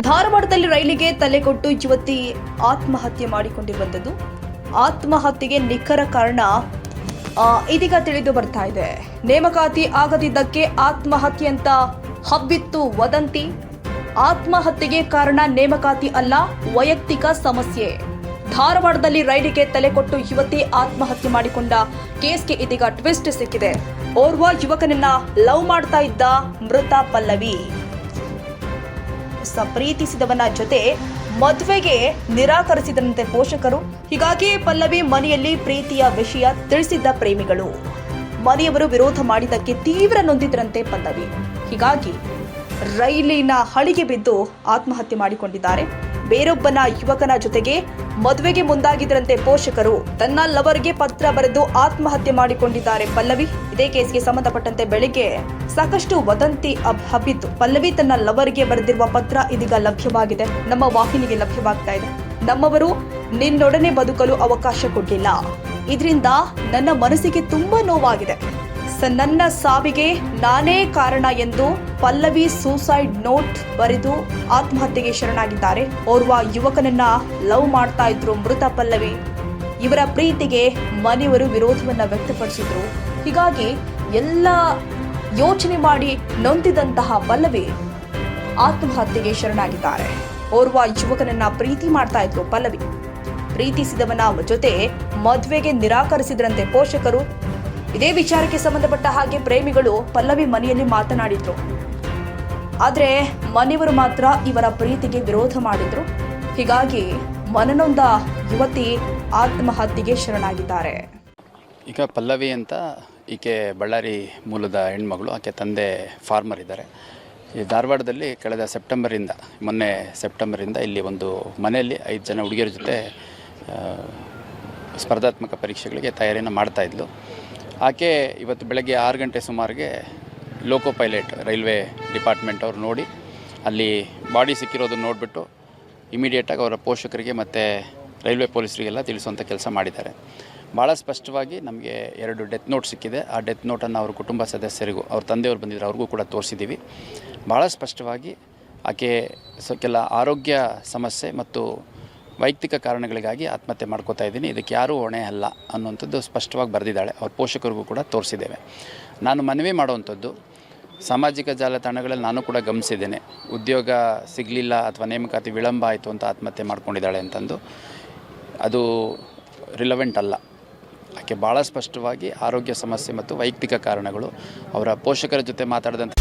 ಧಾರವಾಡದಲ್ಲಿ ರೈಲಿಗೆ ತಲೆ ಕೊಟ್ಟು ಯುವತಿ ಆತ್ಮಹತ್ಯೆ ಮಾಡಿಕೊಂಡಿರುವಂಥದ್ದು. ಆತ್ಮಹತ್ಯೆಗೆ ನಿಖರ ಕಾರಣ ಇದೀಗ ತಿಳಿದು ಬರ್ತಾ ಇದೆ. ನೇಮಕಾತಿ ಆಗದಿದ್ದಕ್ಕೆ ಆತ್ಮಹತ್ಯೆ ಅಂತ ಹಬ್ಬಿತ್ತು ವದಂತಿ. ಆತ್ಮಹತ್ಯೆಗೆ ಕಾರಣ ನೇಮಕಾತಿ ಅಲ್ಲ, ವೈಯಕ್ತಿಕ ಸಮಸ್ಯೆ. ಧಾರವಾಡದಲ್ಲಿ ರೈಲಿಗೆ ತಲೆ ಕೊಟ್ಟು ಯುವತಿ ಆತ್ಮಹತ್ಯೆ ಮಾಡಿಕೊಂಡ ಕೇಸ್ಗೆ ಇದೀಗ ಟ್ವಿಸ್ಟ್ ಸಿಕ್ಕಿದೆ. ಓರ್ವ ಯುವಕನನ್ನ ಲವ್ ಮಾಡ್ತಾ ಇದ್ದ ಮೃತ ಪಲ್ಲವಿ ಪ್ರೀತಿಸಿದವನ ಜೊತೆ ಮದುವೆಗೆ ನಿರಾಕರಿಸಿದಂತೆ ಪೋಷಕರು. ಹೀಗಾಗಿ ಪಲ್ಲವಿ ಮನೆಯಲ್ಲಿ ಪ್ರೀತಿಯ ವಿಷಯ ತಿಳಿಸಿದ್ದ ಪ್ರೇಮಿಗಳು. ಮನೆಯವರು ವಿರೋಧ ಮಾಡಿದ್ದಕ್ಕೆ ತೀವ್ರ ನೊಂದಿದ್ರಂತೆ ಪಲ್ಲವಿ. ಹೀಗಾಗಿ ರೈಲಿನ ಹಳಿಗೆ ಬಿದ್ದು ಆತ್ಮಹತ್ಯೆ ಮಾಡಿಕೊಂಡಿದ್ದಾರೆ. ಬೇರೊಬ್ಬನ ಯುವಕನ ಜೊತೆಗೆ ಮದುವೆಗೆ ಮುಂದಾಗಿದ್ದರಂತೆ ಪೋಷಕರು. ತನ್ನ ಲವರ್ಗೆ ಪತ್ರ ಬರೆದು ಆತ್ಮಹತ್ಯೆ ಮಾಡಿಕೊಂಡಿದ್ದಾರೆ ಪಲ್ಲವಿ. ಇದೇ ಕೇಸ್ಗೆ ಸಂಬಂಧಪಟ್ಟಂತೆ ಬೆಳಿಗ್ಗೆ ಸಾಕಷ್ಟು ವದಂತಿ ಹಬ್ಬಿತ್ತು. ಪಲ್ಲವಿ ತನ್ನ ಲವರ್ಗೆ ಬರೆದಿರುವ ಪತ್ರ ಇದೀಗ ಲಭ್ಯವಾಗಿದೆ, ನಮ್ಮ ವಾಹಿನಿಗೆ ಲಭ್ಯವಾಗ್ತಾ ಇದೆ. ನಮ್ಮವರು ನಿನ್ನೊಡನೆ ಬದುಕಲು ಅವಕಾಶ ಕೊಡಲಿಲ್ಲ, ಇದರಿಂದ ನನ್ನ ಮನಸ್ಸಿಗೆ ತುಂಬಾ ನೋವಾಗಿದೆ. ನನ್ನ ಸಾವಿಗೆ ನಾನೇ ಕಾರಣ ಎಂದು ಪಲ್ಲವಿ ಸೂಸೈಡ್ ನೋಟ್ ಬರೆದು ಆತ್ಮಹತ್ಯೆಗೆ ಶರಣಾಗಿದ್ದಾರೆ. ಓರ್ವ ಯುವಕನನ್ನ ಲವ್ ಮಾಡ್ತಾ ಇದ್ರು ಮೃತ ಪಲ್ಲವಿ. ಇವರ ಪ್ರೀತಿಗೆ ಮನೆಯವರು ವಿರೋಧವನ್ನ ವ್ಯಕ್ತಪಡಿಸಿದ್ರು. ಹೀಗಾಗಿ ಎಲ್ಲ ಯೋಚನೆ ಮಾಡಿ ನೊಂದಿದಂತಹ ಪಲ್ಲವಿ ಆತ್ಮಹತ್ಯೆಗೆ ಶರಣಾಗಿದ್ದಾರೆ. ಓರ್ವ ಯುವಕನನ್ನ ಪ್ರೀತಿ ಮಾಡ್ತಾ ಇದ್ರು ಪಲ್ಲವಿ. ಪ್ರೀತಿಸಿದವನ ಜೊತೆ ಮದುವೆಗೆ ನಿರಾಕರಿಸಿದ್ರಂತೆ ಪೋಷಕರು. ಇದೇ ವಿಚಾರಕ್ಕೆ ಸಂಬಂಧಪಟ್ಟ ಹಾಗೆ ಪ್ರೇಮಿಗಳು ಪಲ್ಲವಿ ಮನೆಯಲ್ಲಿ ಮಾತನಾಡಿದ್ರು. ಆದ್ರೆ ಮನೆಯವರು ಮಾತ್ರ ಇವರ ಪ್ರೀತಿಗೆ ವಿರೋಧ ಮಾಡಿದ್ರು. ಹೀಗಾಗಿ ಮನನೊಂದ ಯುವತಿ ಆತ್ಮಹತ್ಯೆಗೆ ಶರಣಾಗಿದ್ದಾರೆ. ಈಗ ಪಲ್ಲವಿ ಅಂತ ಈಕೆ ಬಳ್ಳಾರಿ ಮೂಲದ ಹೆಣ್ಮಗಳು. ಆಕೆ ತಂದೆ ಫಾರ್ಮರ್ ಇದ್ದಾರೆ. ಈ ಧಾರವಾಡದಲ್ಲಿ ಕಳೆದ ಮೊನ್ನೆ ಸೆಪ್ಟೆಂಬರಿಂದ ಇಲ್ಲಿ ಒಂದು ಮನೆಯಲ್ಲಿ 5 ಜನ ಹುಡುಗಿಯರ ಜೊತೆ ಸ್ಪರ್ಧಾತ್ಮಕ ಪರೀಕ್ಷೆಗಳಿಗೆ ತಯಾರಿಯನ್ನು ಮಾಡ್ತಾಯಿದ್ಲು. ಆಕೆ ಇವತ್ತು ಬೆಳಗ್ಗೆ 6 ಗಂಟೆ ಸುಮಾರಿಗೆ ಲೋಕೋ ಪೈಲಟ್ ರೈಲ್ವೆ ಡಿಪಾರ್ಟ್ಮೆಂಟ್ ಅವರು ನೋಡಿ ಅಲ್ಲಿ ಬಾಡಿ ಸಿಕ್ಕಿರೋದನ್ನು ನೋಡಿಬಿಟ್ಟು ಇಮಿಡಿಯೇಟಾಗಿ ಅವರ ಪೋಷಕರಿಗೆ ಮತ್ತು ರೈಲ್ವೆ ಪೊಲೀಸರಿಗೆಲ್ಲ ತಿಳಿಸುವಂಥ ಕೆಲಸ ಮಾಡಿದ್ದಾರೆ. ಭಾಳ ಸ್ಪಷ್ಟವಾಗಿ ನಮಗೆ 2 ಡೆತ್ ನೋಟ್ ಸಿಕ್ಕಿದೆ. ಆ ಡೆತ್ ನೋಟನ್ನು ಅವ್ರ ಕುಟುಂಬ ಸದಸ್ಯರಿಗೂ ಅವ್ರ ತಂದೆಯವರು ಬಂದಿದ್ರು ಅವ್ರಿಗೂ ಕೂಡ ತೋರಿಸಿದ್ದೀವಿ. ಭಾಳ ಸ್ಪಷ್ಟವಾಗಿ ಆಕೆ ಕೆಲ ಆರೋಗ್ಯ ಸಮಸ್ಯೆ ಮತ್ತು ವೈಯಕ್ತಿಕ ಕಾರಣಗಳಿಗಾಗಿ ಆತ್ಮಹತ್ಯೆ ಮಾಡ್ಕೋತಾ ಇದ್ದೀನಿ, ಇದಕ್ಕೆ ಯಾರೂ ಹೊಣೆ ಅಲ್ಲ ಅನ್ನುವಂಥದ್ದು ಸ್ಪಷ್ಟವಾಗಿ ಬರೆದಿದ್ದಾಳೆ. ಅವ್ರ ಪೋಷಕರಿಗೂ ಕೂಡ ತೋರಿಸಿದ್ದೇವೆ. ನಾನು ಮನವಿ ಮಾಡುವಂಥದ್ದು, ಸಾಮಾಜಿಕ ಜಾಲತಾಣಗಳಲ್ಲಿ ನಾನು ಕೂಡ ಗಮನಿಸಿದ್ದೇನೆ, ಉದ್ಯೋಗ ಸಿಗಲಿಲ್ಲ ಅಥವಾ ನೇಮಕಾತಿ ವಿಳಂಬ ಆಯಿತು ಅಂತ ಆತ್ಮಹತ್ಯೆ ಮಾಡ್ಕೊಂಡಿದ್ದಾಳೆ ಅಂತಂದು. ಅದು ರಿಲವೆಂಟ್ ಅಲ್ಲ. ಆಕೆ ಭಾಳ ಸ್ಪಷ್ಟವಾಗಿ ಆರೋಗ್ಯ ಸಮಸ್ಯೆ ಮತ್ತು ವೈಯಕ್ತಿಕ ಕಾರಣಗಳು, ಅವರ ಪೋಷಕರ ಜೊತೆ ಮಾತಾಡಿದಂಥ